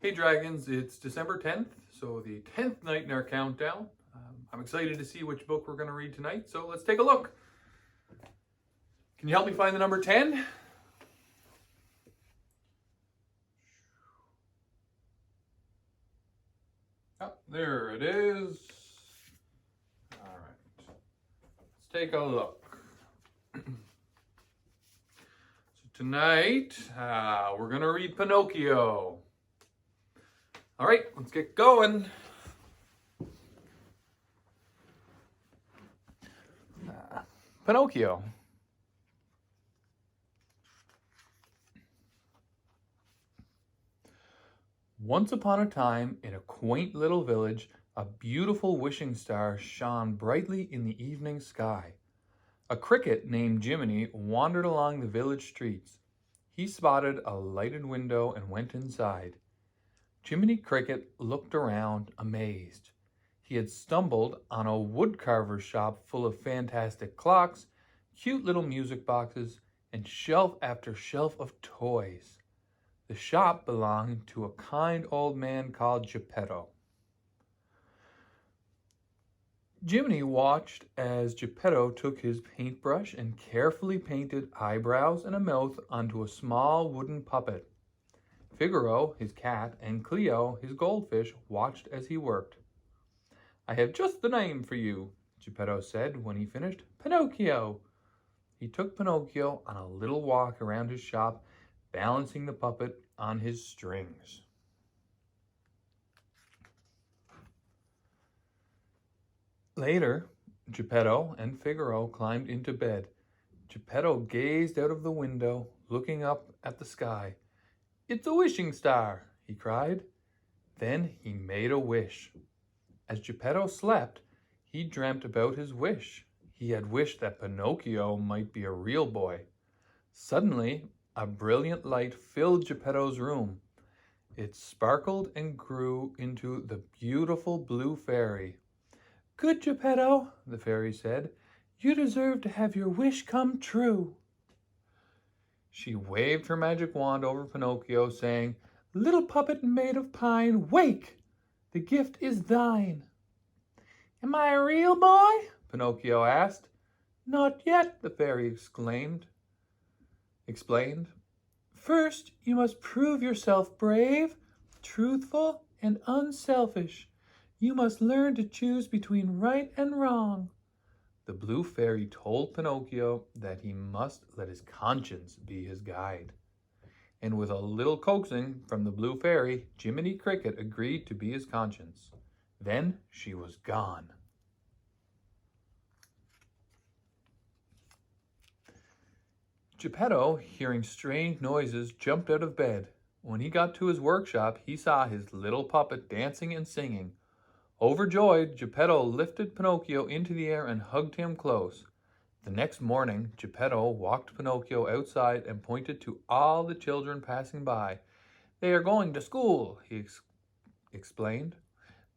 Hey Dragons, it's December 10th, so the 10th night in our countdown. I'm excited to see which book we're going to read tonight, so let's take a look. Can you help me find the number 10? Oh, there it is. All right, let's take a look. So tonight, we're going to read Pinocchio. All right, let's get going. Pinocchio. Once upon a time, in a quaint little village, a beautiful wishing star shone brightly in the evening sky. A cricket named Jiminy wandered along the village streets. He spotted a lighted window and went inside. Jiminy Cricket looked around, amazed. He had stumbled on a woodcarver's shop full of fantastic clocks, cute little music boxes, and shelf after shelf of toys. The shop belonged to a kind old man called Geppetto. Jiminy watched as Geppetto took his paintbrush and carefully painted eyebrows and a mouth onto a small wooden puppet. Figaro, his cat, and Cleo, his goldfish, watched as he worked. "I have just the name for you," Geppetto said when he finished. "Pinocchio." He took Pinocchio on a little walk around his shop, balancing the puppet on his strings. Later, Geppetto and Figaro climbed into bed. Geppetto gazed out of the window, looking up at the sky. "It's a wishing star," he cried. Then he made a wish. As Geppetto slept, he dreamt about his wish. He had wished that Pinocchio might be a real boy. Suddenly, a brilliant light filled Geppetto's room. It sparkled and grew into the beautiful blue fairy. "Good Geppetto," the fairy said, "you deserve to have your wish come true." She waved her magic wand over Pinocchio, saying, "Little puppet made of pine, wake! The gift is thine." "Am I a real boy?" Pinocchio asked. "Not yet," the fairy explained. "First, you must prove yourself brave, truthful, and unselfish. You must learn to choose between right and wrong." The blue fairy told Pinocchio that he must let his conscience be his guide. And with a little coaxing from the blue fairy, Jiminy Cricket agreed to be his conscience. Then she was gone. Geppetto, hearing strange noises, jumped out of bed. When he got to his workshop, he saw his little puppet dancing and singing. Overjoyed, Geppetto lifted Pinocchio into the air and hugged him close. The next morning, Geppetto walked Pinocchio outside and pointed to all the children passing by. "They are going to school," he explained.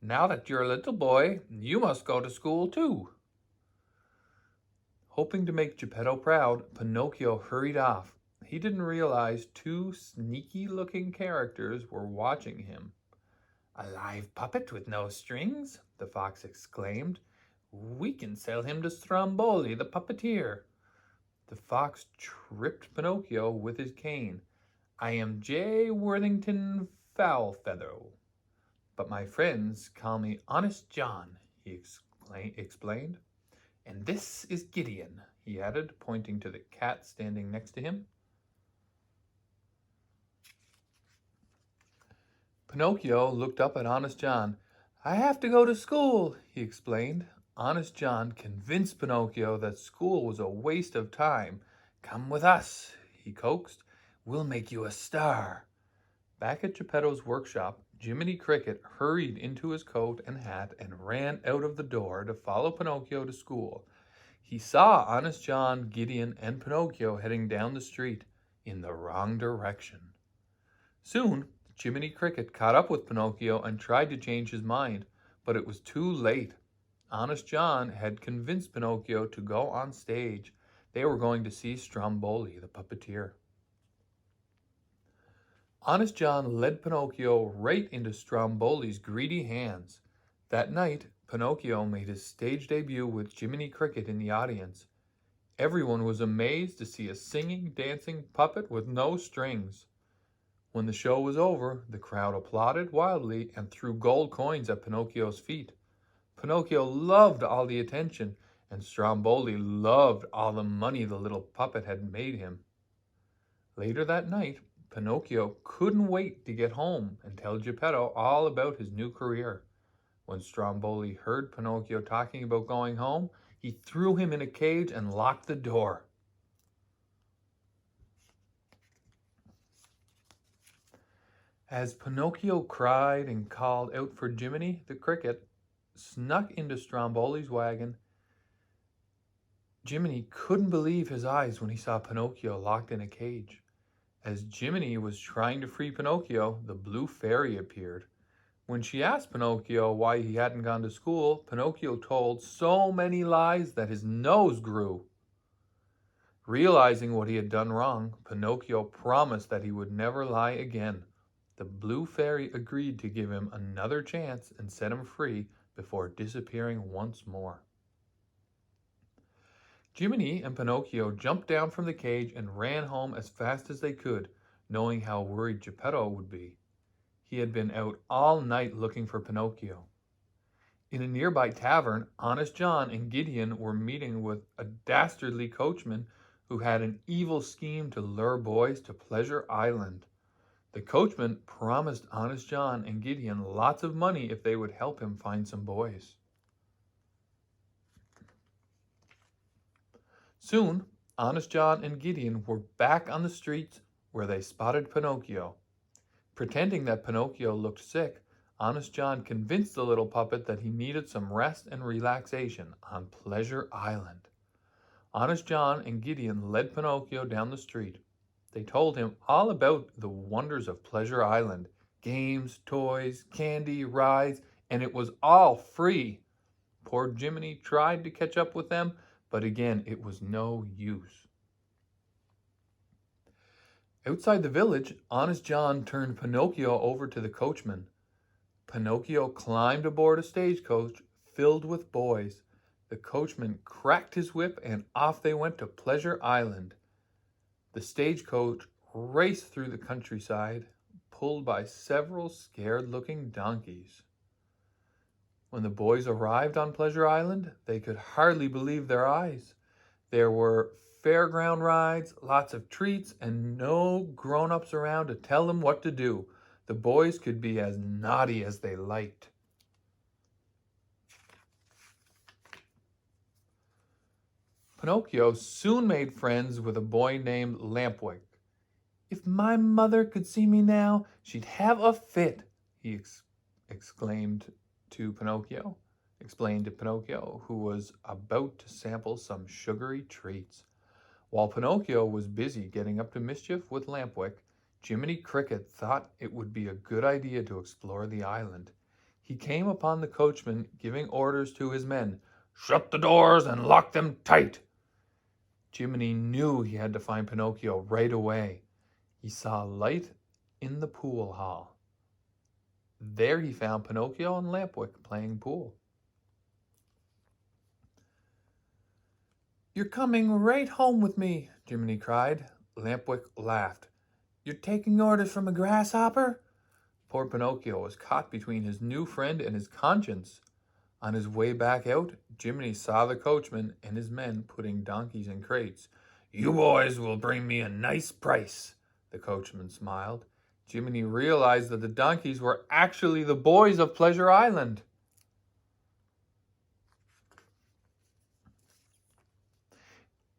"Now that you're a little boy, you must go to school too." Hoping to make Geppetto proud, Pinocchio hurried off. He didn't realize two sneaky-looking characters were watching him. "A live puppet with no strings," the fox exclaimed. "We can sell him to Stromboli, the puppeteer." The fox tripped Pinocchio with his cane. "I am J. Worthington Foulfeather, but my friends call me Honest John," he explained. "And this is Gideon," he added, pointing to the cat standing next to him. Pinocchio looked up at Honest John. "I have to go to school," he explained. Honest John convinced Pinocchio that school was a waste of time. "Come with us," he coaxed. "We'll make you a star." Back at Geppetto's workshop, Jiminy Cricket hurried into his coat and hat and ran out of the door to follow Pinocchio to school. He saw Honest John, Gideon, and Pinocchio heading down the street in the wrong direction. Soon, Jiminy Cricket caught up with Pinocchio and tried to change his mind, but it was too late. Honest John had convinced Pinocchio to go on stage. They were going to see Stromboli, the puppeteer. Honest John led Pinocchio right into Stromboli's greedy hands. That night, Pinocchio made his stage debut with Jiminy Cricket in the audience. Everyone was amazed to see a singing, dancing puppet with no strings. When the show was over, the crowd applauded wildly and threw gold coins at Pinocchio's feet. Pinocchio loved all the attention, and Stromboli loved all the money the little puppet had made him. Later that night, Pinocchio couldn't wait to get home and tell Geppetto all about his new career. When Stromboli heard Pinocchio talking about going home, he threw him in a cage and locked the door. As Pinocchio cried and called out for Jiminy the Cricket, snuck into Stromboli's wagon, Jiminy couldn't believe his eyes when he saw Pinocchio locked in a cage. As Jiminy was trying to free Pinocchio, the blue fairy appeared. When she asked Pinocchio why he hadn't gone to school, Pinocchio told so many lies that his nose grew. Realizing what he had done wrong, Pinocchio promised that he would never lie again. The blue fairy agreed to give him another chance and set him free before disappearing once more. Jiminy and Pinocchio jumped down from the cage and ran home as fast as they could, knowing how worried Geppetto would be. He had been out all night looking for Pinocchio. In a nearby tavern, Honest John and Gideon were meeting with a dastardly coachman who had an evil scheme to lure boys to Pleasure Island. The coachman promised Honest John and Gideon lots of money if they would help him find some boys. Soon, Honest John and Gideon were back on the streets where they spotted Pinocchio. Pretending that Pinocchio looked sick, Honest John convinced the little puppet that he needed some rest and relaxation on Pleasure Island. Honest John and Gideon led Pinocchio down the street. They told him all about the wonders of Pleasure Island, games, toys, candy, rides, and it was all free. Poor Jiminy tried to catch up with them, but again, it was no use. Outside the village, Honest John turned Pinocchio over to the coachman. Pinocchio climbed aboard a stagecoach filled with boys. The coachman cracked his whip and off they went to Pleasure Island. The stagecoach raced through the countryside, pulled by several scared-looking donkeys. When the boys arrived on Pleasure Island, they could hardly believe their eyes. There were fairground rides, lots of treats, and no grown-ups around to tell them what to do. The boys could be as naughty as they liked. Pinocchio soon made friends with a boy named Lampwick. "If my mother could see me now, she'd have a fit," he exclaimed explained to Pinocchio, who was about to sample some sugary treats. While Pinocchio was busy getting up to mischief with Lampwick, Jiminy Cricket thought it would be a good idea to explore the island. He came upon the coachman giving orders to his men, "Shut the doors and lock them tight." Jiminy knew he had to find Pinocchio right away. He saw a light in the pool hall. There he found Pinocchio and Lampwick playing pool. "You're coming right home with me," Jiminy cried. Lampwick laughed. "You're taking orders from a grasshopper?" Poor Pinocchio was caught between his new friend and his conscience. On his way back out, Jiminy saw the coachman and his men putting donkeys in crates. "You boys will bring me a nice price," the coachman smiled. Jiminy realized that the donkeys were actually the boys of Pleasure Island.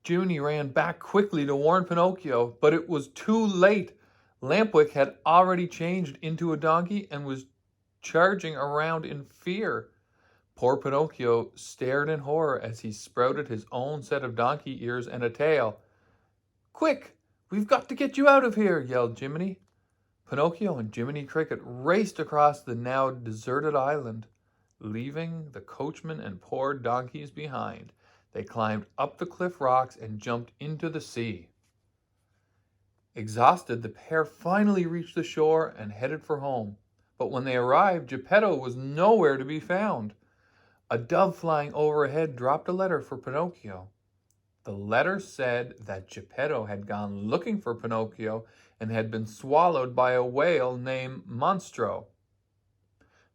Jiminy ran back quickly to warn Pinocchio, but it was too late. Lampwick had already changed into a donkey and was charging around in fear. Poor Pinocchio stared in horror as he sprouted his own set of donkey ears and a tail. "Quick, we've got to get you out of here," yelled Jiminy. Pinocchio and Jiminy Cricket raced across the now deserted island, leaving the coachman and poor donkeys behind. They climbed up the cliff rocks and jumped into the sea. Exhausted, the pair finally reached the shore and headed for home. But when they arrived, Geppetto was nowhere to be found. A dove flying overhead dropped a letter for Pinocchio. The letter said that Geppetto had gone looking for Pinocchio and had been swallowed by a whale named Monstro.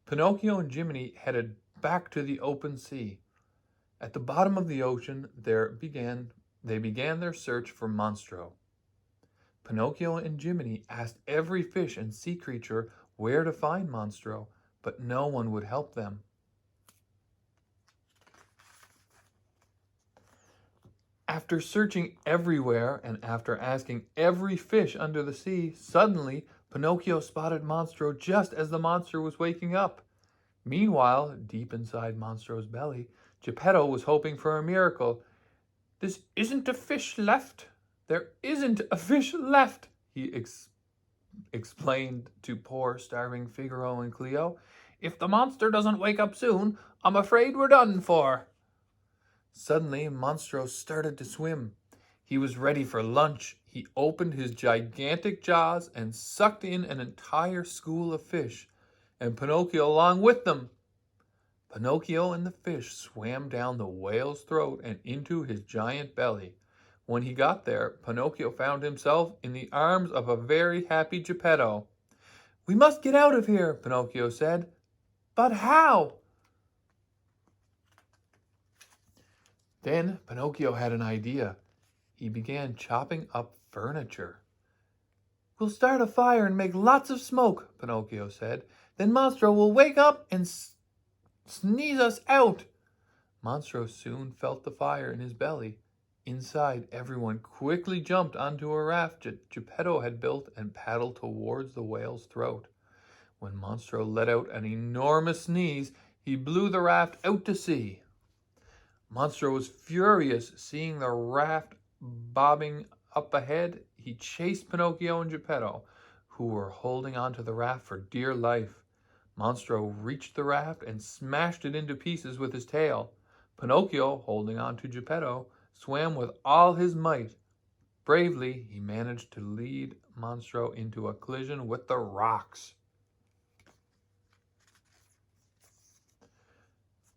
Pinocchio and Jiminy headed back to the open sea. At the bottom of the ocean, they began their search for Monstro. Pinocchio and Jiminy asked every fish and sea creature where to find Monstro, but no one would help them. After searching everywhere and after asking every fish under the sea, suddenly Pinocchio spotted Monstro just as the monster was waking up. Meanwhile, deep inside Monstro's belly, Geppetto was hoping for a miracle. "This isn't a fish left. There isn't a fish left," he explained to poor starving Figaro and Cleo. "If the monster doesn't wake up soon, I'm afraid we're done for." Suddenly, Monstro started to swim. He was ready for lunch. He opened his gigantic jaws and sucked in an entire school of fish, and Pinocchio along with them. Pinocchio and the fish swam down the whale's throat and into his giant belly. When he got there, Pinocchio found himself in the arms of a very happy Geppetto. "We must get out of here," Pinocchio said. "But how?" Then Pinocchio had an idea. He began chopping up furniture. "We'll start a fire and make lots of smoke," Pinocchio said. "Then Monstro will wake up and sneeze us out." Monstro soon felt the fire in his belly. Inside, everyone quickly jumped onto a raft that Geppetto had built and paddled towards the whale's throat. When Monstro let out an enormous sneeze, he blew the raft out to sea. Monstro was furious seeing the raft bobbing up ahead. He chased Pinocchio and Geppetto, who were holding onto the raft for dear life. Monstro reached the raft and smashed it into pieces with his tail. Pinocchio, holding on to Geppetto, swam with all his might. Bravely, he managed to lead Monstro into a collision with the rocks.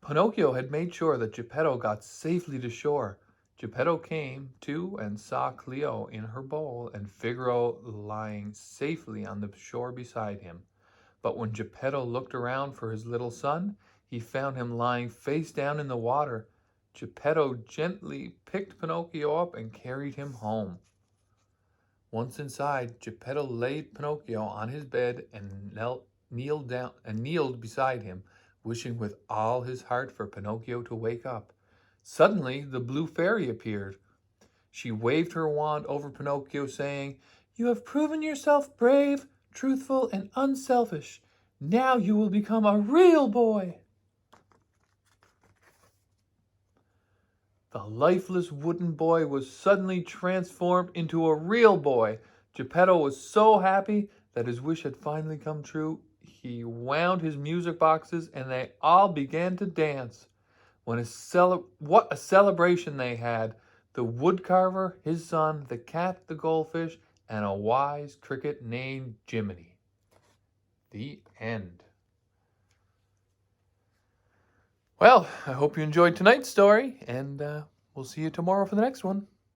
Pinocchio had made sure that Geppetto got safely to shore. Geppetto came to and saw Cleo in her bowl and Figaro lying safely on the shore beside him. But when Geppetto looked around for his little son, he found him lying face down in the water. Geppetto gently picked Pinocchio up and carried him home. Once inside, Geppetto laid Pinocchio on his bed and kneeled beside him, wishing with all his heart for Pinocchio to wake up. Suddenly, the blue fairy appeared. She waved her wand over Pinocchio, saying, "You have proven yourself brave, truthful, and unselfish. Now you will become a real boy." The lifeless wooden boy was suddenly transformed into a real boy. Geppetto was so happy that his wish had finally come true. He wound his music boxes and they all began to dance. What a celebration they had! The woodcarver, his son, the cat, the goldfish, and a wise cricket named Jiminy. The end. Well, I hope you enjoyed tonight's story, and we'll see you tomorrow for the next one.